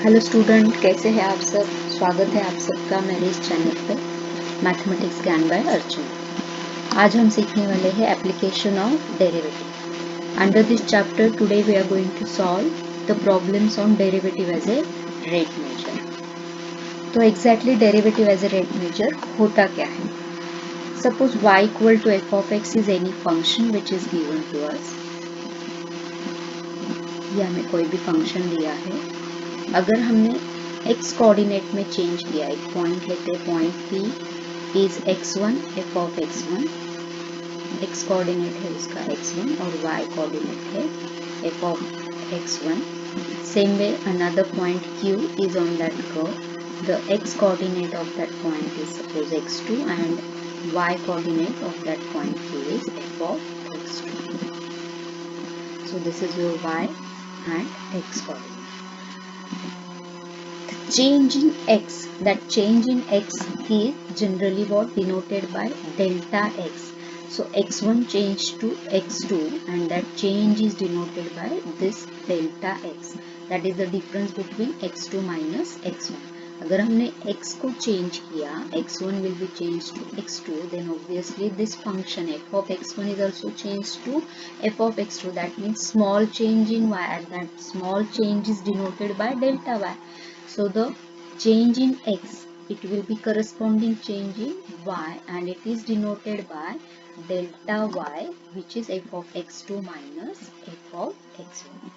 Hello student, कैसे हैं आप सब। स्वागत है आप सबका मेरे इस चैनल पे मैथमेटिक्स ज्ञान बाय अर्जुन। आज हम सीखने वाले हैं application of derivative. Under this chapter today we are going to solve the problems on derivative as a rate measure. तो exactly derivative as a rate measure होता क्या है। Suppose y equal to f of x is any function which is given to us. ये हमें कोई भी function दिया है, अगर हमने x कोऑर्डिनेट में चेंज किया, एक पॉइंट लेते हैं, point P is x1 f of x1, x coordinate है उसका x1 और y कोऑर्डिनेट है f of x1. Same way another point Q is on that curve. The x coordinate of that point is suppose x2 and y coordinate of that point Q is f of x2. So this is your y and x coordinate. Change in x, that change in x is generally what denoted by delta x. So x1 changed to x2 and that change is denoted by this delta x. That is the difference between x2 minus x1. अगर हमने x को change किया, x1 will be changed to x2, then obviously this function f of x1 is also changed to f of x2. That means small change in y, and that small change is denoted by delta y. So the change in x, it will be corresponding change in y and it is denoted by delta y, which is f of x2 minus f of x1.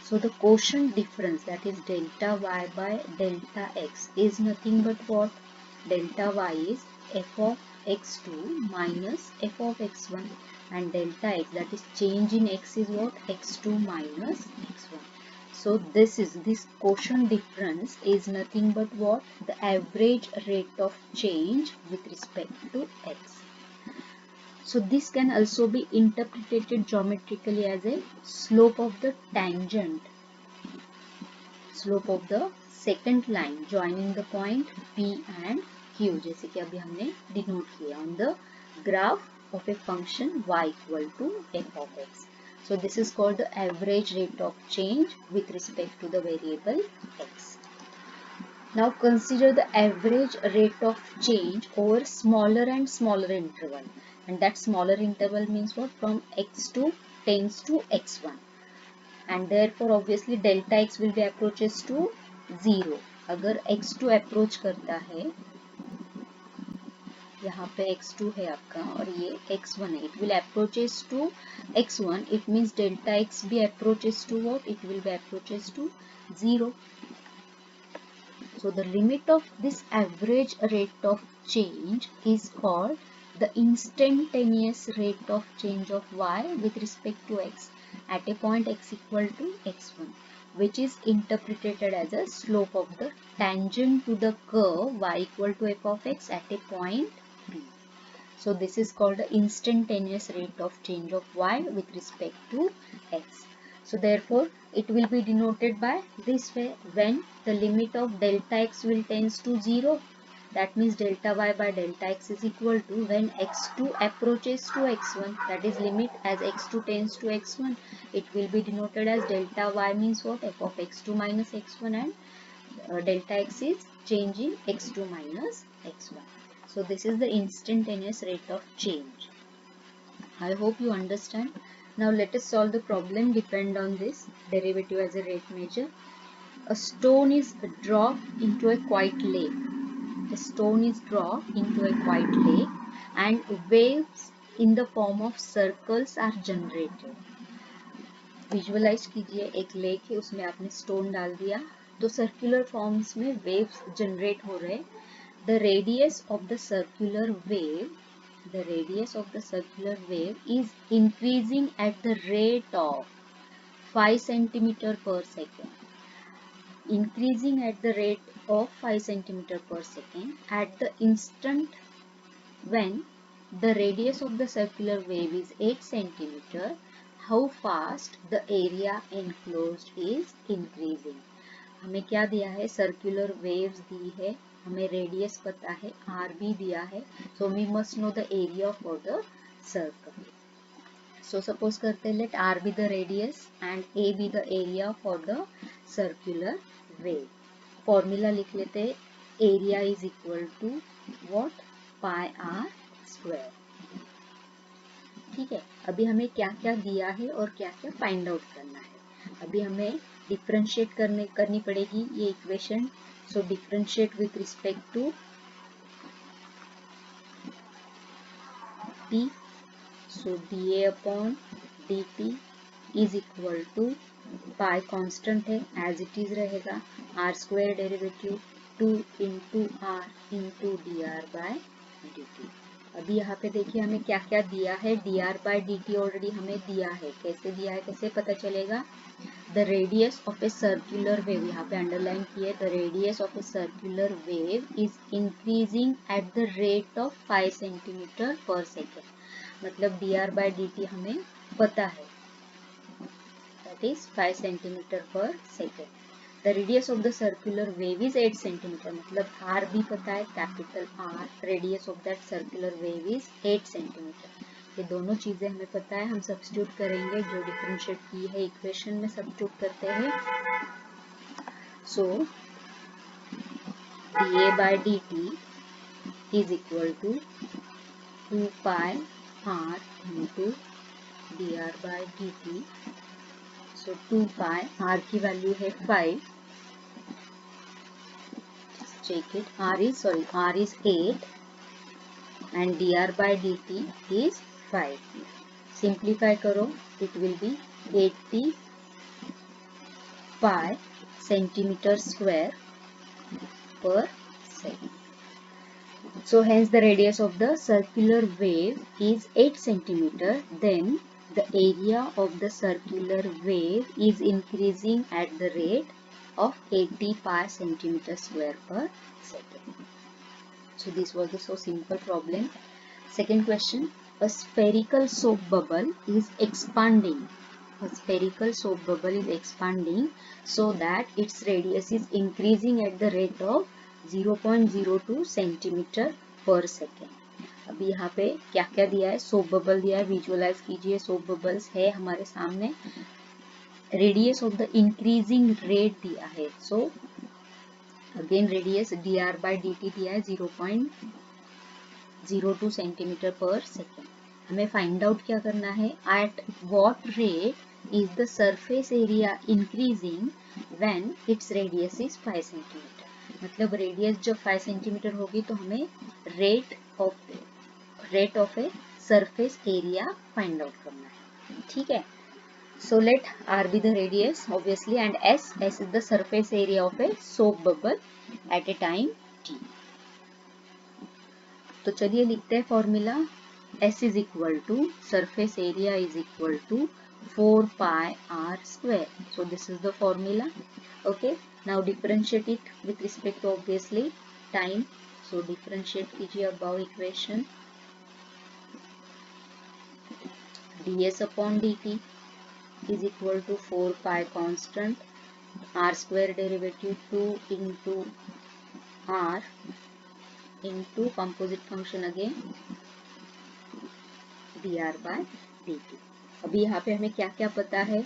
So the quotient difference, that is delta y by delta x, is nothing but what? Delta y is f of x2 minus f of x1 and delta x, that is change in x, is what? x2 minus x1. So this quotient difference is nothing but what? The average rate of change with respect to x. So this can also be interpreted geometrically as a slope of the tangent, slope of the second line joining the point P and Q, जैसे कि अभी हमने denote किया on the graph of a function y equal to f of x. So this is called the average rate of change with respect to the variable x. Now consider the average rate of change over smaller and smaller interval, and that smaller interval means what? From x2 tends to x1, and therefore obviously delta x will be approaches to 0. अगर x2 approach करता है, यहाँ पे x2 है आपका और ये x1 है, it will approaches to x1, it means delta x भी approaches to what? It will be approaches to 0. So the limit of this average rate of change is called the instantaneous rate of change of y with respect to x at a point x equal to x1, which is interpreted as a slope of the tangent to the curve y equal to f of x at a point P. So this is called the instantaneous rate of change of y with respect to x. So therefore it will be denoted by this way: when the limit of delta x will tends to 0, that means delta y by delta x is equal to when x2 approaches to x1, that is limit as x2 tends to x1, it will be denoted as delta y means what? F of x2 minus x1, and delta x is change in x2 minus x1. So this is the instantaneous rate of change. I hope you understand. Now let us solve the problem depend on this derivative as a rate measure. A stone is dropped into a quiet lake. A stone is dropped into a quiet lake and waves in the form of circles are generated. Visualise कीजिए, एक lake है, उसमें आपने stone डाल दिया तो circular forms में waves generate हो रहे. The radius of the circular wave is increasing at the rate of 5 centimeter per second. Increasing at the rate of 5 centimeter per second at the instant when the radius of the circular wave is 8 centimeter. How fast the area enclosed is increasing. हमें क्या दिया है? Circular waves दी है, हमें radius पता है, are भी दिया है, so we must know the area for the circle. So suppose करते हैं, let r be the radius and A be the area for the circular wave. Formula लिख लेते हैं, area is equal to what, pi r square. ठीक है, अभी हमें क्या क्या दिया है और क्या क्या फाइंड आउट करना है। अभी हमें डिफरेंशिएट करनी पड़ेगी ये equation. So differentiate with respect to t, so dA upon dt is equal to pi constant है, एज इट इज रहेगा, r square derivative 2 into r into d r by d t. अभी यहाँ पे देखिए हमें क्या क्या दिया है, d r by d t already हमें दिया है। कैसे दिया है, कैसे पता चलेगा, the radius of a circular wave, यहाँ पे अंडरलाइन किया, the radius of a circular wave is increasing at the rate of 5 centimetre per second. मतलब d r by d t हमें पता है, that is 5 centimeter per second. The radius of the circular wave is 8 centimeter. मतलब R भी पता है, capital R, radius of that circular wave is 8 centimeter. ये दोनों चीजें हमें पता है, हम सब्स्टिट्यूट करेंगे, जो डिफरेंशिएट की है इक्वेशन में सब्स्टिट्यूट करते हैं। So dA by dt is equal to 2 pi R into dr by dt. So 2 pi, R की वैल्यू है 5, check it, R is 8 and dr by dt is 5. Simplify करो, it will be 80 pi centimeter square per second. So hence the radius of the circular wave is 8 centimeter, then the area of the circular wave is increasing at the rate of 80 pi centimeter square per second. So this was the so simple problem. Second question, a spherical soap bubble is expanding. A spherical soap bubble is expanding so that its radius is increasing at the rate of 0.02 centimetre per second. अभी यहाँ पे क्या क्या दिया है, soap bubble दिया है, visualise कीजिए, सोप बबल्स है हमारे सामने, radius of the increasing rate दिया है। So again radius D r by D T दिया है 0.02 सेंटीमीटर पर सेकेंड। हमें फाइंड आउट क्या करना है, at what rate is the surface area increasing when its radius is 5 centimetre. मतलब radius जब 5 सेंटीमीटर होगी तो हमें rate of a surface area find out करना है। ठीक है, so let r be the radius obviously and S is the surface area of a soap bubble at a time t. तो चलिए लिखते हैं formula, S is equal to surface area is equal to 4 pi r square. So this is the formula. Okay, now differentiate it with respect to obviously time. So differentiate कीजिए above equation, ds upon dt is equal to 4 pi constant, r square derivative 2 into r into composite function again dr by dt. अभी यहाँ पे हमें क्या क्या पता है,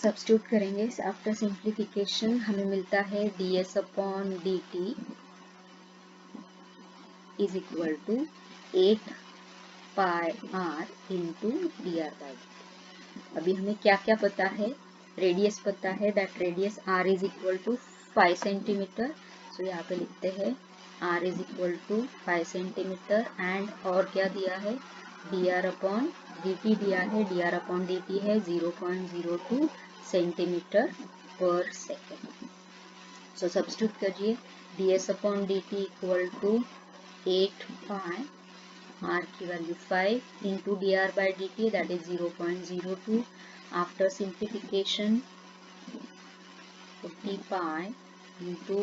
substitute करेंगे। आफ्टर सिंप्लीफिकेशन हमें मिलता है ds upon dt is equal to 8 pi r into d r by dt। अभी हमें क्या क्या पता है, रेडियस पता है, that radius r is equal to 5 centimetre. So यहाँ पे लिखते हैं r is equal to 5 centimetre and और क्या दिया है, dr अपॉन dt दिया है, dr अपॉन dt है 0.02 centimetre per second. So substitute करिए, ds upon dt equal to 8 pi, r की value 5 into dr by dt that is 0.02। After simplification 50 pi into,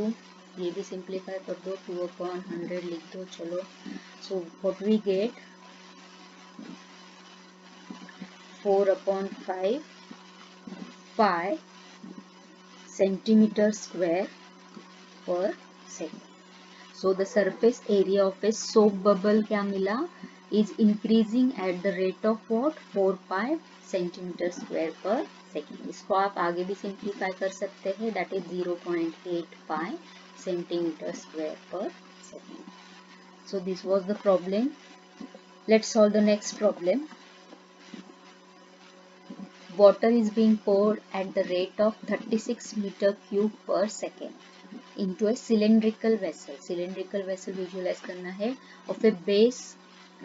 ये भी सिंप्लीफाई कर दो, 2 अपॉन 100 लिख दो, चलो। So what we get, 4 upon 5 pi centimeter square per second. So the surface area of a soap bubble क्या मिला, is increasing at the rate of what, 4 pi centimeter square per second. इसको आप आगे भी simplify कर सकते हैं, that is 0.8 pi centimetre square पर second. So this was the problem. Let's solve the next problem. Water is being poured at the rate of 36 meter cube per second into a cylindrical vessel. Cylindrical vessel visualize करना है of a base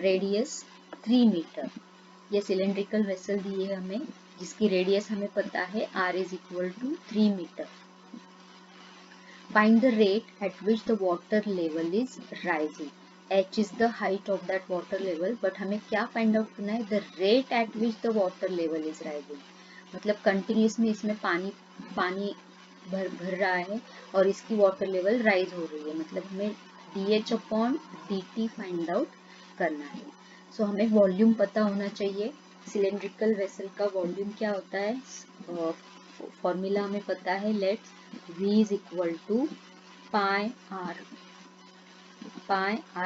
radius 3 meter. ये cylindrical vessel दी है हमें, जिसकी radius हमें पता है r is equal to 3 meter. Find the rate at which the water level is rising. H is the height of that water level, but हमें क्या find out करना है? The rate at which the water level is rising. मतलब continuously इसमें पानी भर रहा है और इसकी वाटर लेवल राइज हो रही है, मतलब हमें dH upon dt find out करना है. सो हमें वॉल्यूम पता होना चाहिए. सिलेंड्रिकल वेसल का वॉल्यूम क्या होता है? फॉर्मूला हमें पता है. Let's V is equal to pi r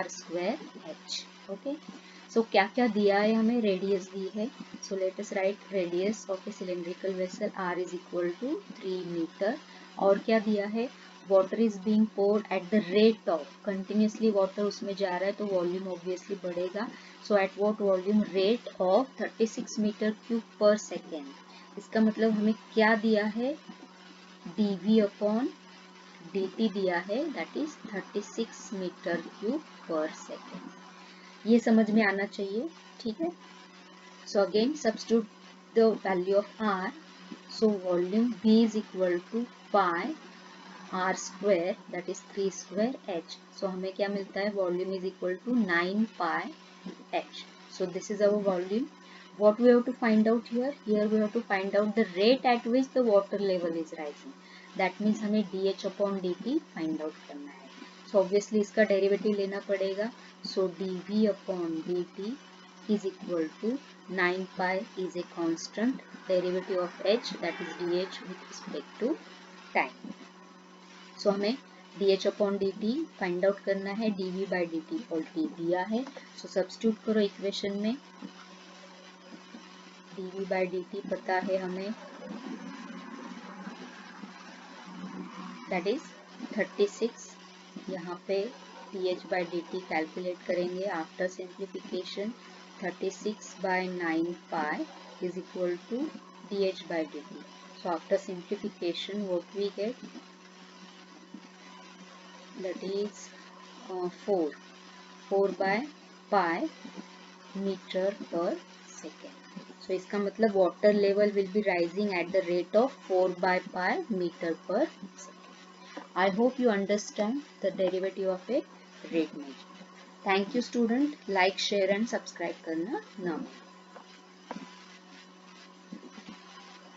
square h. Okay, so क्या क्या दिया है हमें? रेडियस दी है. So let us write radius of a cylindrical vessel r is equal to 3 metre. और क्या दिया है? Water is being poured at the rate of, continuously water उसमें जा रहा है तो वॉल्यूम ऑब्वियसली बढ़ेगा. So at what volume? Rate of 36 metre cube per second. इसका मतलब हमें क्या दिया है? dv अपॉन dt दिया है, that is 36 metre cube per second. ये समझ में आना चाहिए. ठीक है. So again substitute the value of r. So volume v is equal to pi r square, that is 3 square h. सो हमें क्या मिलता है? Volume is equal to 9 pi h. So this is our volume. What we have to find out here? Here we have to find out the rate at which the water level is rising. That means हमें dH upon dt find out करना है. So obviously इसका derivative लेना पड़ेगा. So dV upon dt is equal to 9 pi is a constant. Derivative of h, that is dH with respect to time. So हमें dH upon dt find out करना है. dV by dt already दिया है. सो substitute करो equation में. dV by dt पता है हमें, दैट इज 36. यहाँ पे dH by dt कैलकुलेट करेंगे after simplification. 36 by 9 pi is equal to dH by dt. So after simplification what we get? That is 4 by pi meter per second. So इसका मतलब water level will be rising at the rate of 4 by pi meter per second. I hope you understand the derivative of a rate measure. Thank you student. Like, share and subscribe करना ना.